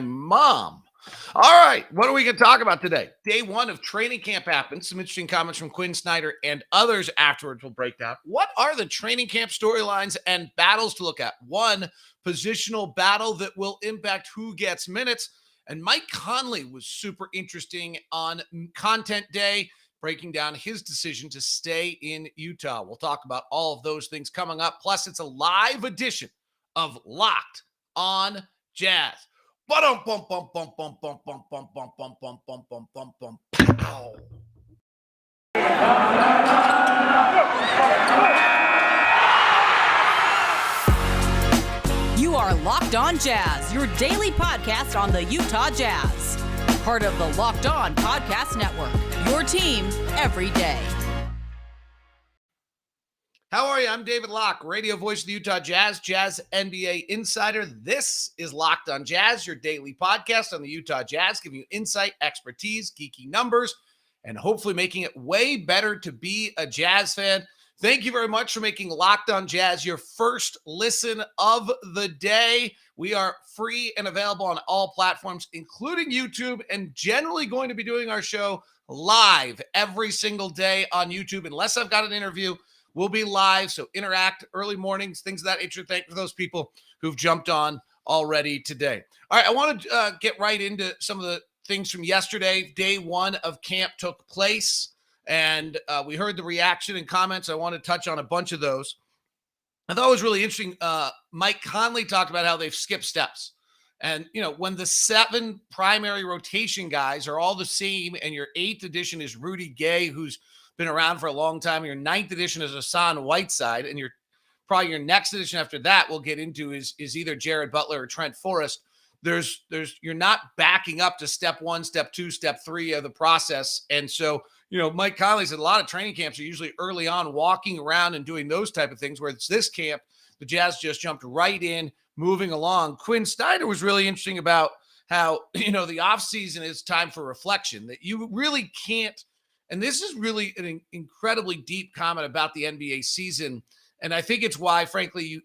Mom. All right, what are we going to talk about today? Day one of training camp happened. Some interesting comments from Quin Snyder and others afterwards will break down. What are the training camp storylines and battles to look at? One positional battle that will impact who gets minutes. And Mike Conley was super interesting on content day, breaking down his decision to stay in Utah. We'll talk about all of those things coming up. Plus, it's a live edition of Locked on Jazz. Bum bum bum bum bum bum bum bum bum bum bum bum bum bum bum. Pow. You are Locked On Jazz, your daily podcast on the Utah Jazz. Part of the Locked On Podcast Network, your team every day. How are you? I'm David Locke, radio voice of the Utah Jazz, Jazz NBA insider. This is Locked on Jazz, your daily podcast on the Utah Jazz, giving you insight, expertise, geeky numbers, and hopefully making it way better to be a Jazz fan. Thank you very much for making Locked on Jazz your first listen of the day. We are free and available on all platforms, including YouTube, and generally going to be doing our show live every single day on YouTube, unless I've got an interview. We'll be live, so interact early mornings, things of that nature. Thank you for those people who've jumped on already today. All right, I want to get right into some of the things from yesterday. Day one of camp took place, and we heard the reaction and comments. I want to touch on a bunch of those. I thought it was really interesting. Mike Conley talked about how they've skipped steps. And, you know, when the 7 primary rotation guys are all the same and your 8th edition is Rudy Gay, who's been around for a long time. Your 9th edition is Hassan Whiteside, and probably your next edition after that we'll get into is either Jared Butler or Trent Forrest. You're not backing up to step 1, step 2, step 3 of the process. And so, you know, Mike Conley said a lot of training camps are usually early on walking around and doing those type of things, where it's this camp, the Jazz just jumped right in, moving along. Quin Snyder was really interesting about how, you know, the offseason is time for reflection, that you really can't. And this is really an incredibly deep comment about the NBA season. And I think it's why, frankly,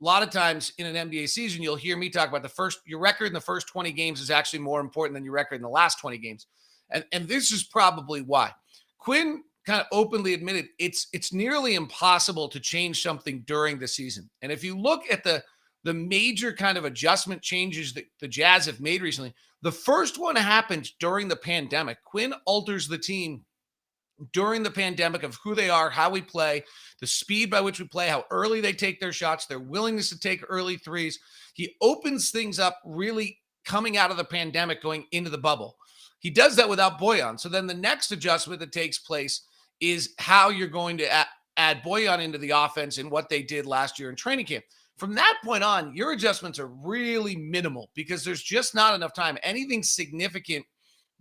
a lot of times in an NBA season, you'll hear me talk about your record in the first 20 games is actually more important than your record in the last 20 games. And this is probably why. Quin kind of openly admitted it's nearly impossible to change something during the season. And if you look at the major kind of adjustment changes that the Jazz have made recently, the first one happened during the pandemic. Quin alters the team during the pandemic of who they are, how we play, the speed by which we play, how early they take their shots, their willingness to take early threes. He opens things up really coming out of the pandemic, going into the bubble. He does that without Bojan. So then the next adjustment that takes place is how you're going to add Bojan into the offense and what they did last year in training camp. From that point on, your adjustments are really minimal because there's just not enough time. Anything significant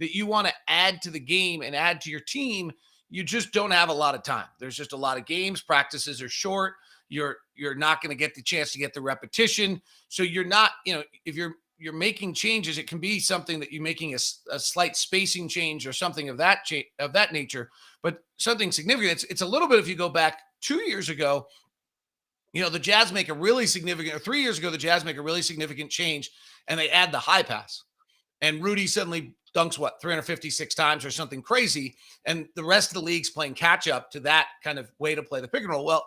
that you want to add to the game and add to your team, you just don't have a lot of time. There's just a lot of games. Practices are short. You're not going to get the chance to get the repetition. So you're not, you know, if you're making changes, it can be something that you're making a slight spacing change or something of that nature, but something significant. It's a little bit, if you go back 2 years ago, you know, the Jazz make a really significant, or 3 years ago, the Jazz make a really significant change and they add the high pass. And Rudy suddenly dunks, 356 times or something crazy. And the rest of the league's playing catch up to that kind of way to play the pick and roll. Well,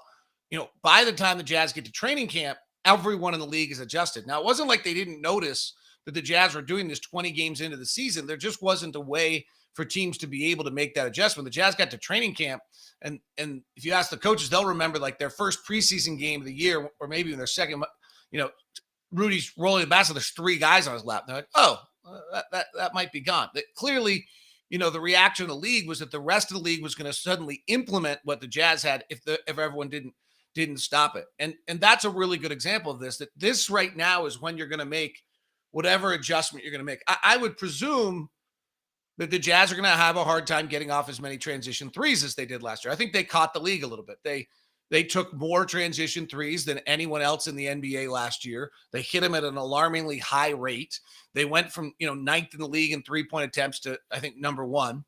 you know, by the time the Jazz get to training camp, everyone in the league is adjusted. Now, it wasn't like they didn't notice that the Jazz were doing this 20 games into the season. There just wasn't a way for teams to be able to make that adjustment. The Jazz got to training camp, and if you ask the coaches, they'll remember like their first preseason game of the year, or maybe in their second, you know, Rudy's rolling the basket, there's 3 guys on his lap. They're like, oh, that might be gone. That clearly, you know, the reaction of the league was that the rest of the league was going to suddenly implement what the Jazz had if everyone didn't stop it. And that's a really good example of this, that this right now is when you're going to make whatever adjustment you're going to make. I would presume that the Jazz are going to have a hard time getting off as many transition threes as they did last year. I think they caught the league a little bit. They took more transition threes than anyone else in the NBA last year. They hit them at an alarmingly high rate. They went from, 9th in the league in 3-point attempts to, I think, number 1.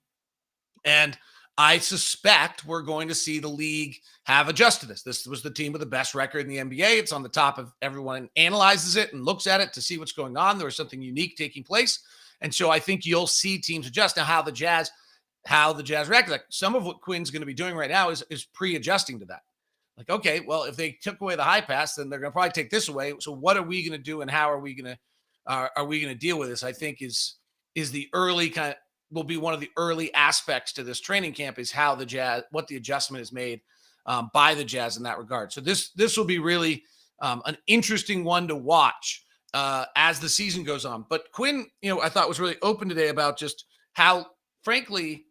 And I suspect we're going to see the league have adjusted this. This was the team with the best record in the NBA. It's on the top of everyone analyzes it and looks at it to see what's going on. There was something unique taking place. And so I think you'll see teams adjust. Now, how the Jazz react. Like some of what Quin's going to be doing right now is pre-adjusting to that. Like, okay, well, if they took away the high pass, then they're going to probably take this away. So what are we going to do, and how are we going to deal with this? I think is the early will be one of the early aspects to this training camp, is how the Jazz, what the adjustment is made by the Jazz in that regard. So this will be really an interesting one to watch as the season goes on. But Quin, I thought was really open today about just how, frankly,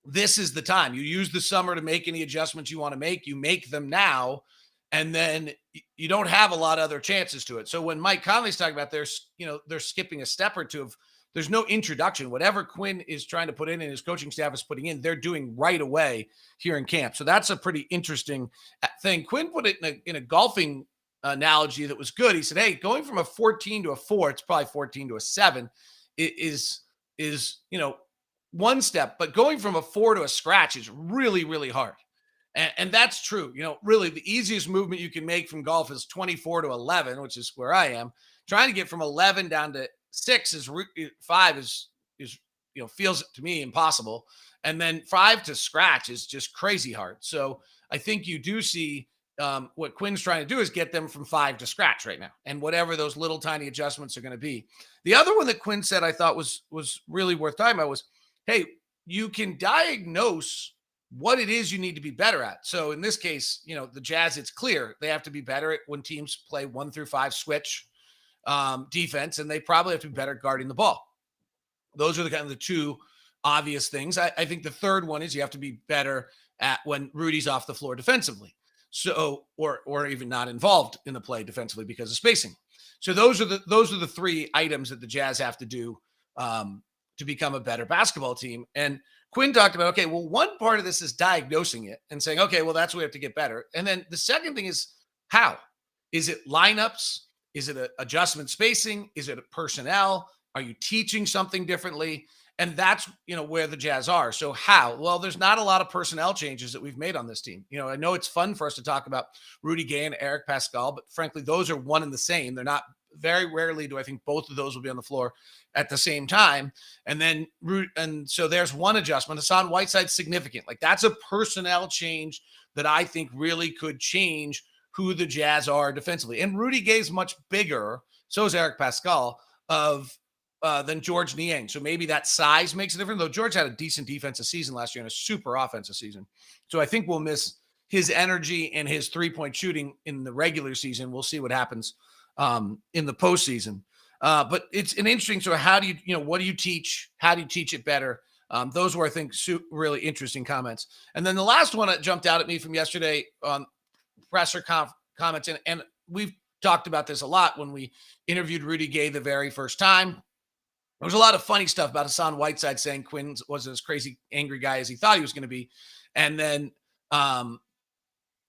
this is the time. You use the summer to make any adjustments you want to make. You make them now, and then you don't have a lot of other chances to it. So when Mike Conley's talking about they're skipping a step or two of, there's no introduction. Whatever Quin is trying to put in and his coaching staff is putting in, they're doing right away here in camp. So that's a pretty interesting thing. Quin put it in a golfing analogy that was good. He said, hey, going from a 14 to a 4, it's probably 14 to a 7, is one step, but going from a 4 to a scratch is really, really hard. And that's true. Really the easiest movement you can make from golf is 24 to 11, which is where I am. Trying to get from 11 down to 5 is feels to me impossible. And then 5 to scratch is just crazy hard. So I think you do see what Quin's trying to do is get them from 5 to scratch right now, and whatever those little tiny adjustments are going to be. The other one that Quin said I thought was really worth talking about was, hey, you can diagnose what it is you need to be better at. So in this case, the Jazz, it's clear they have to be better at when teams play 1 through 5 switch defense, and they probably have to be better at guarding the ball. Those are the two obvious things. I think the third one is you have to be better at when Rudy's off the floor defensively. So, or even not involved in the play defensively because of spacing. So those are the 3 items that the Jazz have to do to become a better basketball team. And Quin talked about, okay, well, one part of this is diagnosing it and saying, okay, well, that's where we have to get better. And then the second thing is how? Is it lineups? Is it adjustment spacing? Is it a personnel? Are you teaching something differently? And that's, where the Jazz are. So how? Well, there's not a lot of personnel changes that we've made on this team. I know it's fun for us to talk about Rudy Gay and Eric Pascal, but frankly, those are one and the same. They're not. Very rarely do I think both of those will be on the floor at the same time. And so there's one adjustment. Hassan Whiteside's significant. Like that's a personnel change that I think really could change who the Jazz are defensively. And Rudy Gay's much bigger, so is Eric Pascal, than George Niang. So maybe that size makes a difference, though George had a decent defensive season last year and a super offensive season. So I think we'll miss his energy and his three-point shooting in the regular season. We'll see what happens in the postseason. But it's an interesting sort of how do you, what do you teach? How do you teach it better? Those were, I think, really interesting comments. And then the last one that jumped out at me from yesterday on presser comments, and we've talked about this a lot when we interviewed Rudy Gay the very first time. There was a lot of funny stuff about Hassan Whiteside saying Quin wasn't as crazy, angry guy as he thought he was going to be. And then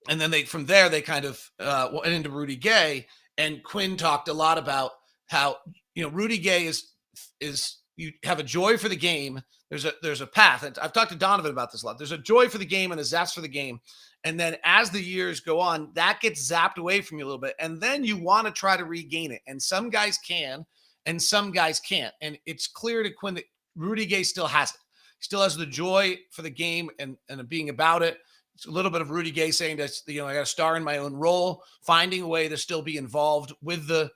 they from there, they kind of went into Rudy Gay. And Quin talked a lot about how, Rudy Gay is you have a joy for the game. There's a path. And I've talked to Donovan about this a lot. There's a joy for the game and a zest for the game. And then as the years go on, that gets zapped away from you a little bit. And then you want to try to regain it. And some guys can, and some guys can't. And it's clear to Quin that Rudy Gay still has it. He still has the joy for the game and being about it. It's a little bit of Rudy Gay saying that, I got to star in my own role, finding a way to still be involved with the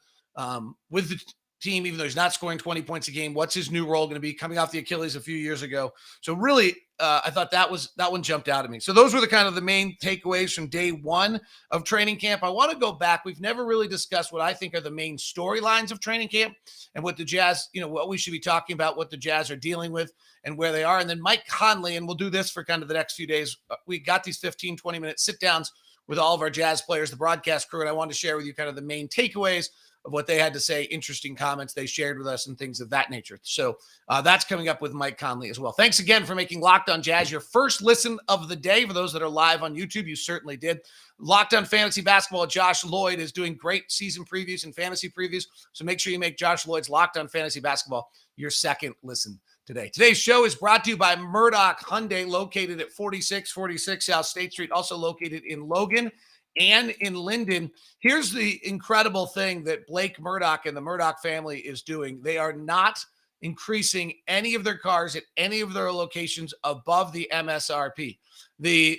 team, even though he's not scoring 20 points a game. What's his new role going to be, coming off the Achilles a few years ago? So really, I thought that one jumped out at me. So those were the kind of the main takeaways from day one of training camp. I want to go back. We've never really discussed what I think are the main storylines of training camp and what the Jazz, what we should be talking about, what the Jazz are dealing with and where they are. And then Mike Conley, and we'll do this for kind of the next few days. We got these 15, 20-minute sit-downs with all of our Jazz players, the broadcast crew, and I wanted to share with you kind of the main takeaways of what they had to say, interesting comments they shared with us and things of that nature. So that's coming up with Mike Conley as well. Thanks again for making Locked On Jazz your first listen of the day. For those that are live on YouTube, you certainly did. Locked On Fantasy Basketball, Josh Lloyd is doing great season previews and fantasy previews. So make sure you make Josh Lloyd's Locked On Fantasy Basketball your second listen today. Today's show is brought to you by Murdoch Hyundai, located at 4646 South State Street, also located in Logan and in Linden. Here's the incredible thing that Blake Murdoch and the Murdoch family is doing. They are not increasing any of their cars at any of their locations above the MSRP. The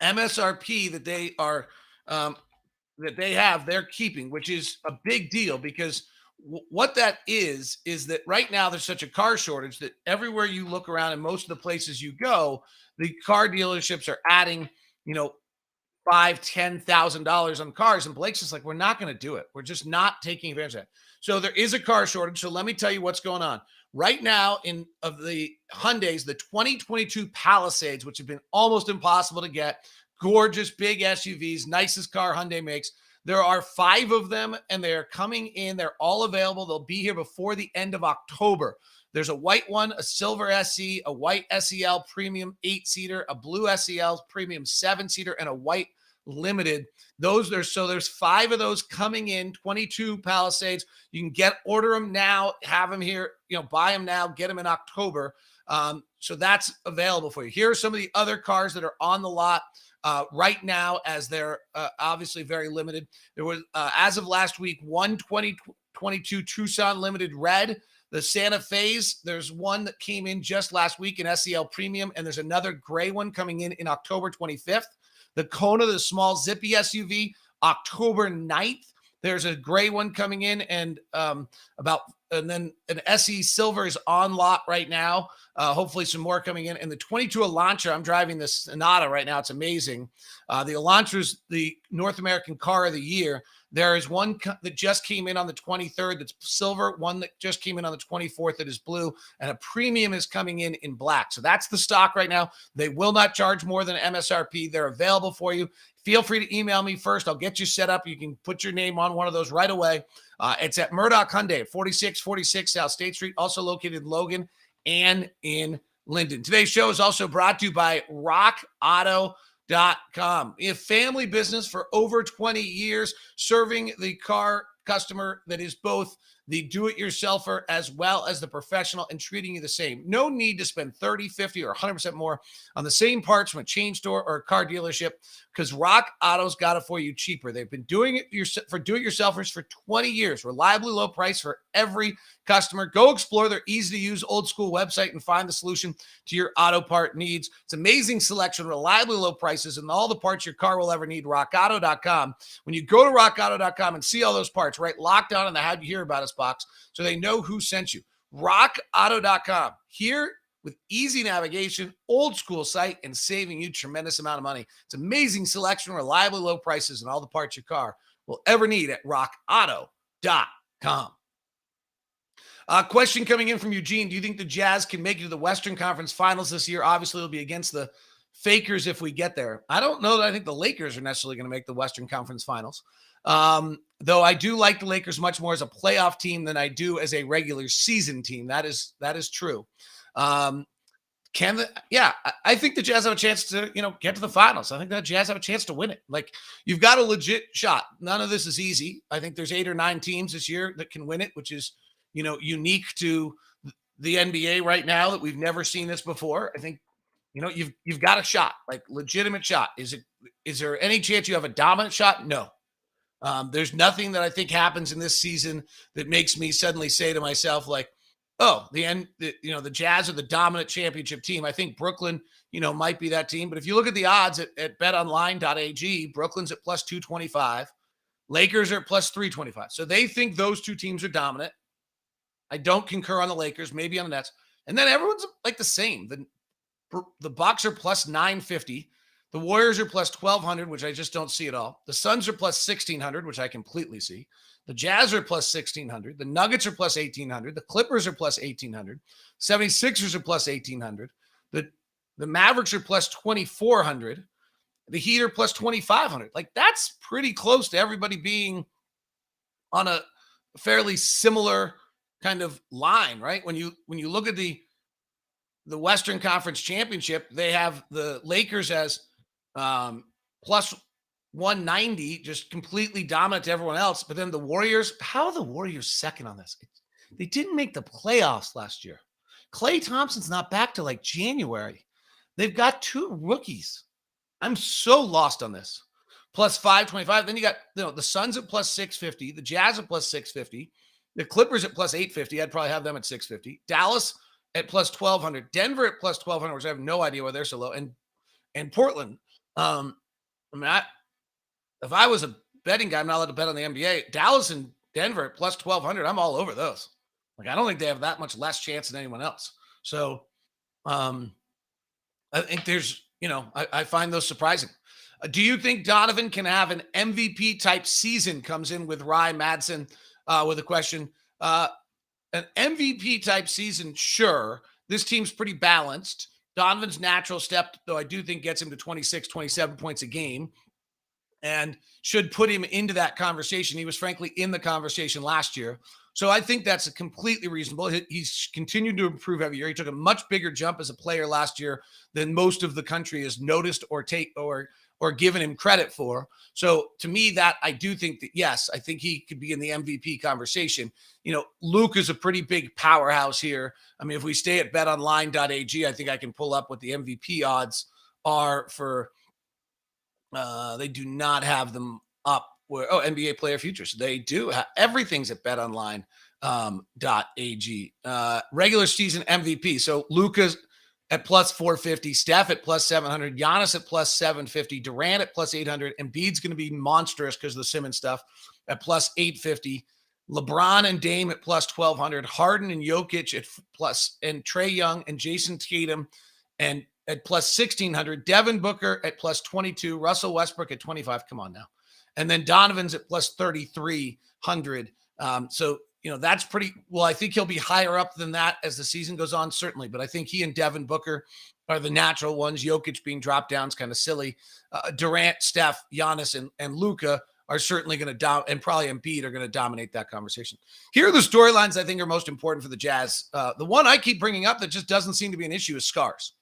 MSRP that they are they're keeping, which is a big deal, because what that is that right now there's such a car shortage that everywhere you look around and most of the places you go, the car dealerships are adding, $5,000-$10,000 on cars. And Blake's just like, we're not going to do it. We're just not taking advantage of that. So there is a car shortage. So let me tell you what's going on. Right now, of the Hyundais, the 2022 Palisades, which have been almost impossible to get, gorgeous big SUVs, nicest car Hyundai makes. There are 5 of them, and they're coming in. They're all available. They'll be here before the end of October. There's a white one, a silver SE, a white SEL premium 8-seater, a blue SEL premium 7-seater, and a white limited. There's 5 of those coming in, 22 Palisades. You can order them now, have them here, buy them now, get them in October. So that's available for you. Here are some of the other cars that are on the lot right now, as they're obviously very limited. There was, as of last week, one 2022 Tucson Limited Red. The Santa Fe's, there's one that came in just last week in SEL Premium, and there's another gray one coming in October 25th. The Kona, the small zippy SUV, October 9th. There's a gray one coming in, and then an SE Silver is on lot right now. Hopefully some more coming in. And the 22 Elantra, I'm driving this Sonata right now. It's amazing. The Elantra is the North American Car of the Year. There is one that just came in on the 23rd that's silver, one that just came in on the 24th that is blue, and a premium is coming in black. So that's the stock right now. They will not charge more than MSRP. They're available for you. Feel free to email me first. I'll get you set up. You can put your name on one of those right away. It's at Murdoch Hyundai at 4646 South State Street, also located in Logan and in Linden. Today's show is also brought to you by RockAuto.com. A family business for over 20 years, serving the car customer that is both the do-it-yourselfer as well as the professional, and treating you the same. No need to spend 30, 50, or 100% more on the same parts from a chain store or a car dealership, because Rock Auto's got it for you cheaper. They've been doing it for do-it-yourselfers for 20 years. Reliably low price for every customer. Go explore their easy-to-use old-school website and find the solution to your auto part needs. It's amazing selection, reliably low prices, and all the parts your car will ever need. RockAuto.com. When you go to RockAuto.com and see all those parts, right, locked on in the How'd You Hear About Us box, so they know who sent you. RockAuto.com. Here with easy navigation, old school site, and saving you tremendous amount of money. It's amazing selection, reliably low prices, and all the parts your car will ever need at RockAuto.com. Question coming in from Eugene. Do you think the Jazz can make it to the Western Conference Finals this year? Obviously, it'll be against the Fakers if we get there. I don't know that I think the Lakers are necessarily going to make the Western Conference Finals. Though I do like the Lakers much more as a playoff team than I do as a regular season team. That is true. I think the Jazz have a chance to, get to the finals. I think the Jazz have a chance to win it. Like, you've got a legit shot. None of this is easy. I think there's 8 or 9 teams this year that can win it, which is, unique to the NBA right now, that we've never seen this before. I think, you've got a shot, like legitimate shot. Is there any chance you have a dominant shot? No. There's nothing that I think happens in this season that makes me suddenly say to myself, like, oh, the Jazz are the dominant championship team. I think Brooklyn, might be that team. But if you look at the odds at betonline.ag, Brooklyn's at plus 225. Lakers are at plus 325. So they think those two teams are dominant. I don't concur on the Lakers, maybe on the Nets. And then everyone's like the same. The Bucks are plus 950. The Warriors are plus 1,200, which I just don't see at all. The Suns are plus 1,600, which I completely see. The Jazz are plus 1,600. The Nuggets are plus 1,800. The Clippers are plus 1,800. 76ers are plus 1,800. The Mavericks are plus 2,400. The Heat are plus 2,500. Like, that's pretty close to everybody being on a fairly similar kind of line, right? When you look at the Western Conference Championship, they have the Lakers as plus 190, just completely dominant to everyone else. But then the Warriors, how are the Warriors second on this? They didn't make the playoffs last year. Klay Thompson's not back till like January. They've got 2 rookies. I'm so lost on this. Plus 525. Then you got the Suns at plus 650, the Jazz at plus 650, the Clippers at plus 850. I'd probably have them at 650. Dallas at plus 1200, Denver at plus 1200, which I have no idea why they're so low, and Portland. If I was a betting guy, I'm not allowed to bet on the NBA. Dallas and Denver at plus 1200. I'm all over those. Like, I don't think they have that much less chance than anyone else. So I think there's, I find those surprising. Do you think Donovan can have an MVP type season? Comes in with Rye Madsen with a question. An MVP type season, sure. This team's pretty balanced. Donovan's natural step, though, I do think gets him to 26, 27 points a game and should put him into that conversation. He was frankly in the conversation last year. So I think that's a completely reasonable. He's continued to improve every year. He took a much bigger jump as a player last year than most of the country has noticed or given him credit for. So to me, that I do think that, yes, I think he could be in the MVP conversation. Luke is a pretty big powerhouse here. I mean, if we stay at betonline.ag, I think I can pull up what the MVP odds are for, they do not have them up where, NBA player futures. They do have everything's at betonline.ag. Regular season MVP. So Luka's at plus 450, Steph at plus 700, Giannis at plus 750, Durant at plus 800, Embiid's going to be monstrous because of the Simmons stuff at plus 850, LeBron and Dame at plus 1200, Harden and Jokic at plus, and Trae Young and Jason Tatum and at plus 1600, Devin Booker at plus 22, Russell Westbrook at 25. Come on now. And then Donovan's at plus 3,300. So, that's pretty well. I think he'll be higher up than that as the season goes on, certainly. But I think he and Devin Booker are the natural ones. Jokic being dropped down is kind of silly. Durant, Steph, Giannis, and Luka are certainly going to and probably Embiid are going to dominate that conversation. Here are the storylines I think are most important for the Jazz. The one I keep bringing up that just doesn't seem to be an issue is scars.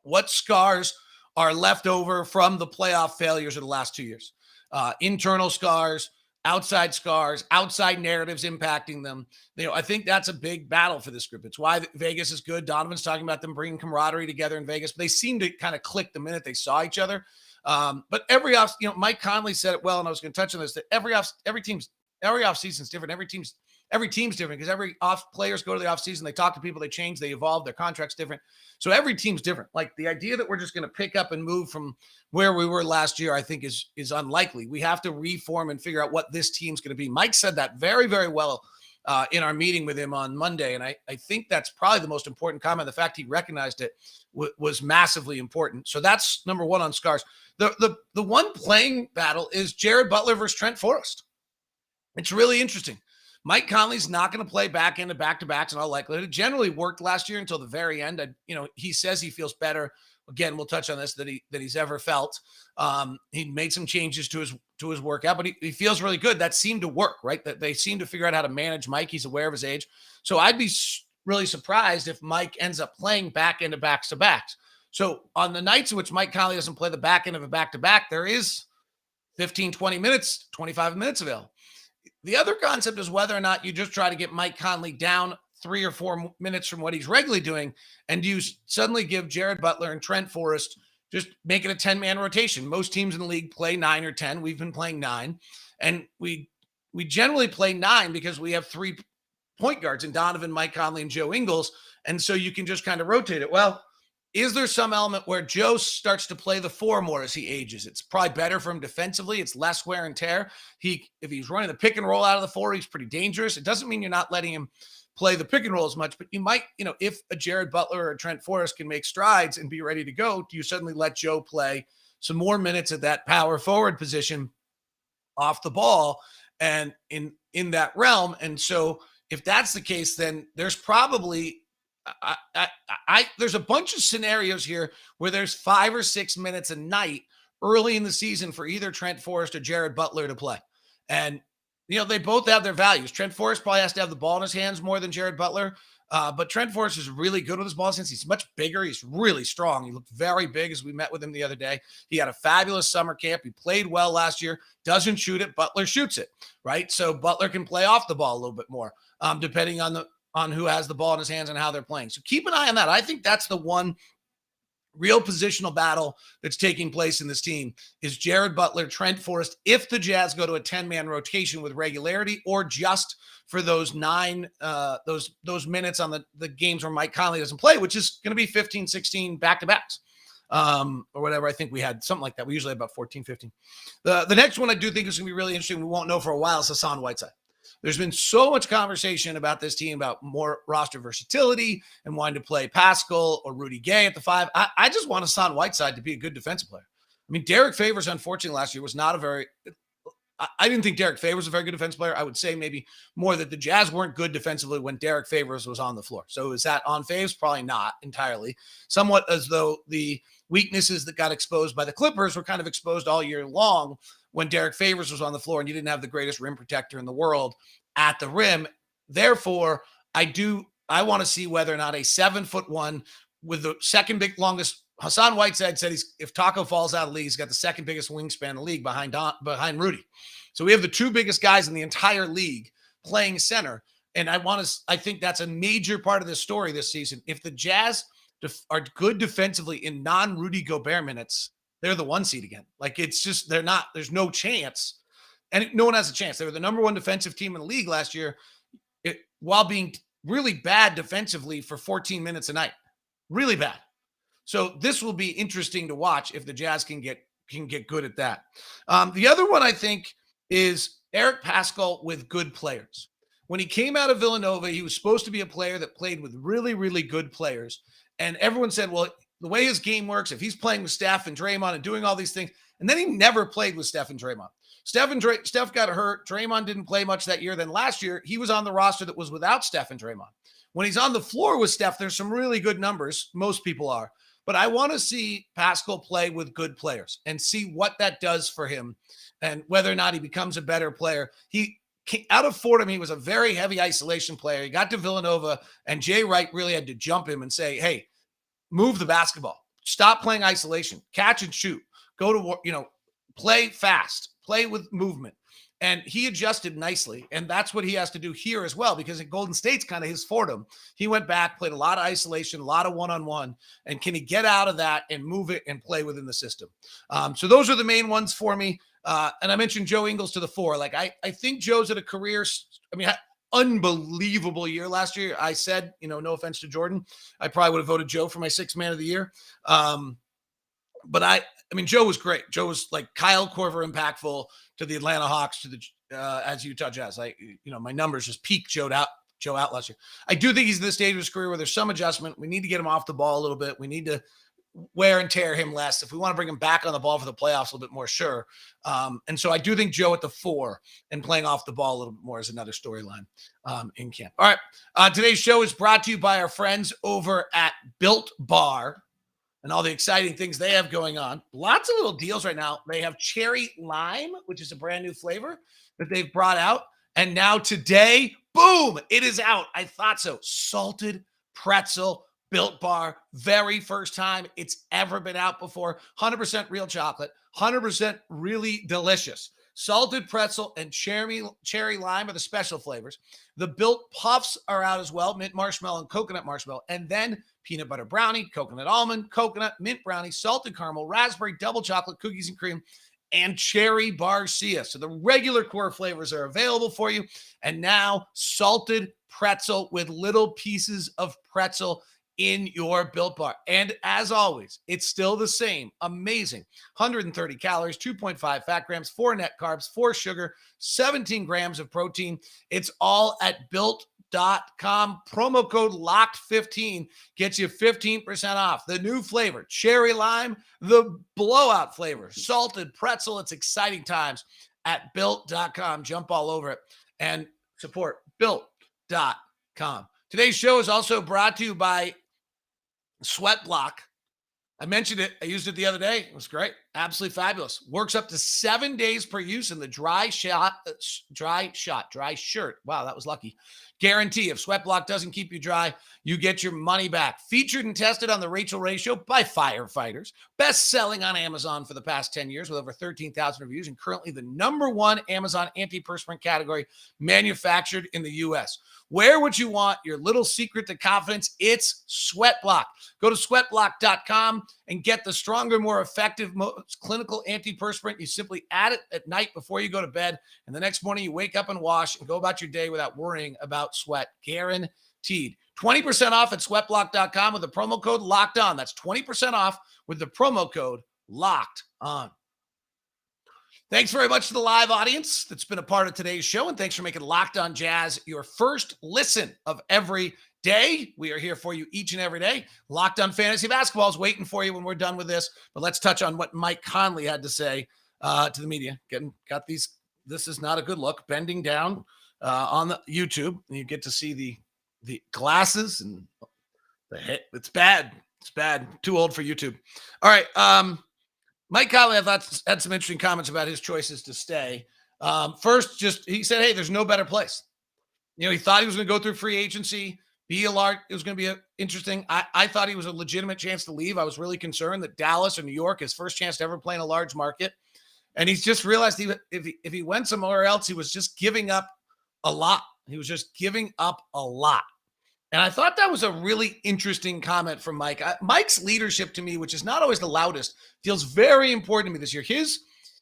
What scars are left over from the playoff failures of the last 2 years? Internal scars, outside narratives impacting them. I think that's a big battle for this group. It's why Vegas is good. Donovan's talking about them bringing camaraderie together in Vegas, but they seem to kind of click the minute they saw each other. But every off, Mike Conley said it well, and I was going to touch on this, that every off season is different. Every team's different because every players go to the off season. They talk to people, they change, they evolve, their contract's different. So every team's different. Like the idea that we're just going to pick up and move from where we were last year, I think is unlikely. We have to reform and figure out what this team's going to be. Mike said that very, very well in our meeting with him on Monday. And I think that's probably the most important comment. The fact he recognized it was massively important. So that's number one on scars. The one playing battle is Jared Butler versus Trent Forrest. It's really interesting. Mike Conley's not going to play back into back-to-backs in all likelihood. It generally worked last year until the very end. He says he feels better. Again, we'll touch on this, that he's ever felt. He made some changes to his workout, but he feels really good. That seemed to work, right? That they seem to figure out how to manage Mike. He's aware of his age. So I'd be really surprised if Mike ends up playing back into backs-to-backs. So on the nights in which Mike Conley doesn't play the back end of a back-to-back, there is 15, 20 minutes, 25 minutes available. The other concept is whether or not you just try to get Mike Conley down 3 or 4 minutes from what he's regularly doing, and you suddenly give Jared Butler and Trent Forrest, just make it a 10-man rotation. Most teams in the league play 9 or 10. We've been playing 9, and we generally play 9 because we have 3 point guards in Donovan, Mike Conley, and Joe Ingles, and so you can just kind of rotate it. Well, is there some element where Joe starts to play the 4 more as he ages? It's probably better for him defensively. It's less wear and tear. If he's running the pick and roll out of the 4, he's pretty dangerous. It doesn't mean you're not letting him play the pick and roll as much, but you might, if a Jared Butler or a Trent Forrest can make strides and be ready to go, do you suddenly let Joe play some more minutes at that power forward position off the ball and in that realm? And so if that's the case, then there's probably there's a bunch of scenarios here where there's 5 or 6 minutes a night early in the season for either Trent Forrest or Jared Butler to play. And, they both have their values. Trent Forrest probably has to have the ball in his hands more than Jared Butler. But Trent Forrest is really good with his ball in his hands. He's much bigger. He's really strong. He looked very big as we met with him the other day. He had a fabulous summer camp. He played well last year. Doesn't shoot it. Butler shoots it, right? So Butler can play off the ball a little bit more. depending on who has the ball in his hands and how they're playing. So keep an eye on that. I think that's the one real positional battle that's taking place in this team is Jared Butler, Trent Forrest, if the Jazz go to a 10-man rotation with regularity or just for those those minutes on the games where Mike Conley doesn't play, which is going to be 15, 16 back-to-backs or whatever. I think we had something like that. We usually have about 14, 15. The next one I do think is going to be really interesting. We won't know for a while is Hassan Whiteside. There's been so much conversation about this team, about more roster versatility and wanting to play Pascal or Rudy Gay at the 5. I just want Hassan Whiteside to be a good defensive player. I mean, Derek Favors, unfortunately, last year was not a very – I didn't think Derek Favors was a very good defensive player. I would say maybe more that the Jazz weren't good defensively when Derek Favors was on the floor. So is that on Faves? Probably not entirely. Somewhat as though the weaknesses that got exposed by the Clippers were kind of exposed all year long when Derek Favors was on the floor and you didn't have the greatest rim protector in the world at the rim. Therefore, I want to see whether or not a 7'1" with the second longest. Hassan Whiteside said if Taco falls out of the league, he's got the second biggest wingspan in the league behind Rudy. So we have the two biggest guys in the entire league playing center. And I think that's a major part of this story this season. If the Jazz are good defensively in non-Rudy Gobert minutes, they're the 1 seed again. Like it's just, there's no chance. And no one has a chance. They were the number 1 defensive team in the league last year while being really bad defensively for 14 minutes a night. Really bad. So this will be interesting to watch if the Jazz can get good at that. The other one I think is Eric Pascal with good players. When he came out of Villanova, he was supposed to be a player that played with really, really good players. And everyone said, well, the way his game works, if he's playing with Steph and Draymond and doing all these things, and then he never played with Steph and Draymond. Steph got hurt. Draymond didn't play much that year. Then last year, he was on the roster that was without Steph and Draymond. When he's on the floor with Steph, there's some really good numbers. Most people are. But I want to see Pascal play with good players and see what that does for him and whether or not he becomes a better player. Out of Fordham, he was a very heavy isolation player. He got to Villanova, and Jay Wright really had to jump him and say, hey, move the basketball. Stop playing isolation. Catch and shoot. Go to, play fast. Play with movement. And he adjusted nicely. And that's what he has to do here as well, because at Golden State's kind of his Fordham. He went back, played a lot of isolation, a lot of one-on-one. And can he get out of that and move it and play within the system? So those are the main ones for me. And I mentioned Joe Ingles to the 4. Like, I think Joe's at a career, unbelievable year last year. I said, no offense to Jordan, I probably would have voted Joe for my 6th man of the year. But Joe was great. Joe was like Kyle Korver impactful to the Atlanta Hawks, to the as Utah Jazz. My numbers just peaked Joe out last year. I do think he's in the stage of his career where there's some adjustment. We need to get him off the ball a little bit. We need to wear and tear him less. If we want to bring him back on the ball for the playoffs a little bit more, sure. And so I do think Joe at the 4 and playing off the ball a little bit more is another storyline in camp. All right. Today's show is brought to you by our friends over at Built Bar and all the exciting things they have going on. Lots of little deals right now. They have cherry lime, which is a brand new flavor that they've brought out. And now today, boom, it is out. I thought so. Salted pretzel, Built Bar, very first time it's ever been out before. 100% real chocolate, 100% really delicious. Salted pretzel and cherry lime are the special flavors. The Built Puffs are out as well, mint marshmallow and coconut marshmallow. And then peanut butter brownie, coconut almond, coconut, mint brownie, salted caramel, raspberry, double chocolate, cookies and cream, and cherry barcia. So the regular core flavors are available for you. And now salted pretzel with little pieces of pretzel in your Built Bar. And as always, it's still the same. Amazing. 130 calories, 2.5 fat grams, 4 net carbs, 4 sugar, 17 grams of protein. It's all at built.com. Promo code LOCKED15 gets you 15% off. The new flavor, cherry lime, the blowout flavor, salted pretzel. It's exciting times at built.com. Jump all over it and support built.com. Today's show is also brought to you by Sweat Block. I mentioned it. I used it the other day. It was great. Absolutely fabulous. Works up to 7 days per use in the dry shirt. Wow, that was lucky. Guarantee if Sweat Block doesn't keep you dry, you get your money back. Featured and tested on the Rachel Ray Show by firefighters. Best selling on Amazon for the past 10 years with over 13,000 reviews and currently the #1 Amazon antiperspirant category manufactured in the U.S. Wear what you want, your little secret to confidence. It's Sweat Block. Go to sweatblock.com and get the stronger, more effective, most clinical antiperspirant. You simply add it at night before you go to bed, and the next morning you wake up and wash and go about your day without worrying about sweat. Guaranteed. 20% off at sweatblock.com with the promo code Locked On. That's 20% off with the promo code Locked On. Thanks very much to the live audience that's been a part of today's show, and thanks for making Locked On Jazz your first listen of every day. We are here for you each and every day. Locked On Fantasy Basketball is waiting for you when we're done with this, but let's touch on what Mike Conley had to say to the media. Got these. This is not a good look. Bending down on the YouTube, and you get to see the glasses and the head. It's bad. It's bad. Too old for YouTube. All right. Mike Conley, I thought, had some interesting comments about his choices to stay. First, he said, hey, there's no better place. He thought he was going to go through free agency, be a large. It was going to be interesting. I thought he was a legitimate chance to leave. I was really concerned that Dallas or New York, his first chance to ever play in a large market. And he's just realized if he went somewhere else, he was just giving up a lot. He was just giving up a lot. And I thought that was a really interesting comment from Mike. Mike's leadership to me, which is not always the loudest, feels very important to me this year.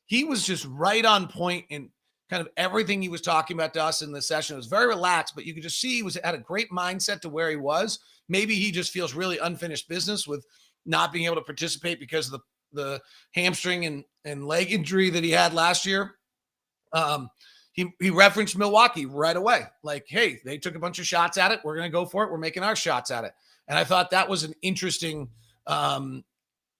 He was just right on point in kind of everything he was talking about to us in the session. It was very relaxed, but you could just see he had a great mindset to where he was. Maybe he just feels really unfinished business with not being able to participate because of the hamstring and leg injury that he had last year. He referenced Milwaukee right away. Like, hey, they took a bunch of shots at it. We're going to go for it. We're making our shots at it. And I thought that was an interesting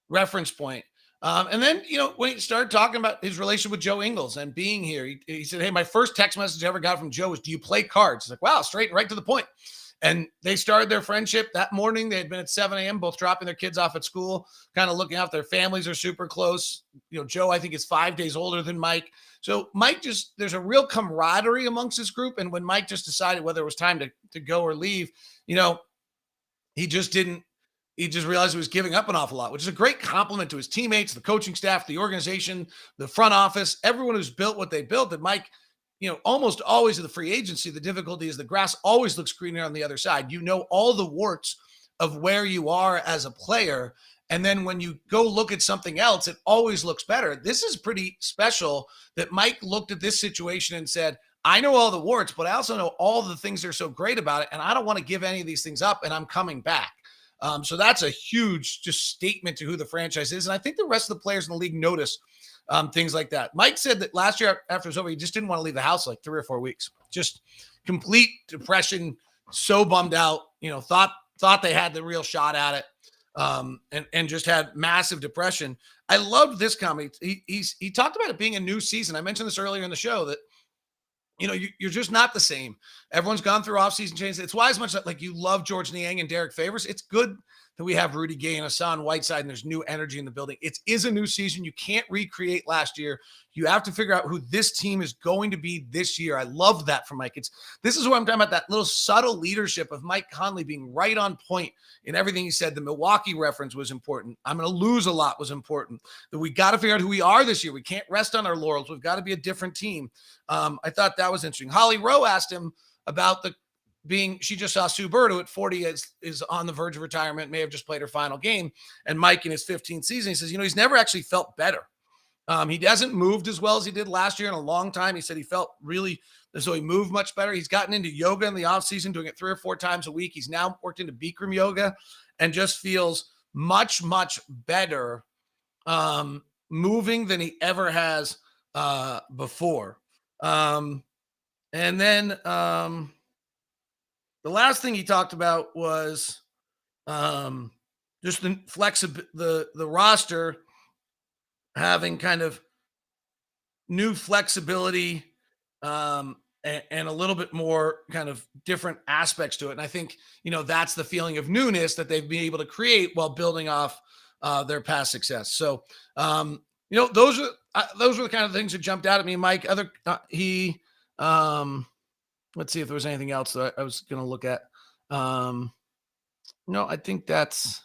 reference point. And then, when he started talking about his relationship with Joe Ingles and being here, he said, hey, my first text message I ever got from Joe was, do you play cards? He's like, wow, straight right to the point. And they started their friendship that morning. They had been at 7 a.m., both dropping their kids off at school, kind of looking out. Their families are super close. Joe, I think, is 5 days older than Mike. So Mike there's a real camaraderie amongst this group. And when Mike just decided whether it was time to go or leave, he just realized he was giving up an awful lot, which is a great compliment to his teammates, the coaching staff, the organization, the front office, everyone who's built what they built. That Mike, almost always in the free agency, the difficulty is the grass always looks greener on the other side. All the warts of where you are as a player. And then when you go look at something else, it always looks better. This is pretty special that Mike looked at this situation and said, I know all the warts, but I also know all the things that are so great about it. And I don't want to give any of these things up, and I'm coming back. So that's a huge just statement to who the franchise is. And I think the rest of the players in the league notice things like that. Mike said that last year after it was over, he just didn't want to leave the house like 3 or 4 weeks. Just complete depression, so bummed out, thought they had the real shot at it. And just had massive depression. I loved this comment. He talked about it being a new season. I mentioned this earlier in the show that, you're just not the same. Everyone's gone through offseason changes. It's why as much like you love George Niang and Derek Favors, it's good that we have Rudy Gay and Hassan Whiteside and there's new energy in the building. It is a new season. You can't recreate last year. You have to figure out who this team is going to be this year. I love that from Mike. This is what I'm talking about, that little subtle leadership of Mike Conley being right on point in everything he said. The Milwaukee reference was important. I'm going to lose a lot was important. That we got to figure out who we are this year. We can't rest on our laurels. We've got to be a different team. I thought that was interesting. Holly Rowe asked him about she just saw Sue Bird, who at 40 is on the verge of retirement, may have just played her final game. And Mike in his 15th season, he says, he's never actually felt better. He hasn't moved as well as he did last year in a long time. He said he felt really as though he moved much better. He's gotten into yoga in the offseason, doing it 3 or 4 times a week. He's now worked into Bikram yoga and just feels much, much better moving than he ever has before. And then the last thing he talked about was just the the roster having kind of new flexibility and a little bit more kind of different aspects to it. And I think, that's the feeling of newness that they've been able to create while building off their past success. So those were the kind of things that jumped out at me, Mike. Let's see if there was anything else that I was going to look at. No, I think that's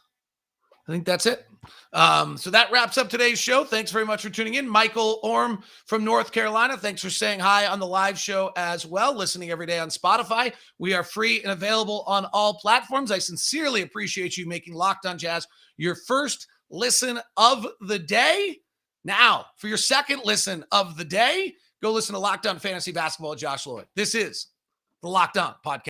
it. So that wraps up today's show. Thanks very much for tuning in. Michael Orm from North Carolina, thanks for saying hi on the live show as well, listening every day on Spotify. We are free and available on all platforms. I sincerely appreciate you making Locked On Jazz your first listen of the day. Now, for your second listen of the day, go listen to Locked On Fantasy Basketball with Josh Lloyd. This is the Locked On Podcast.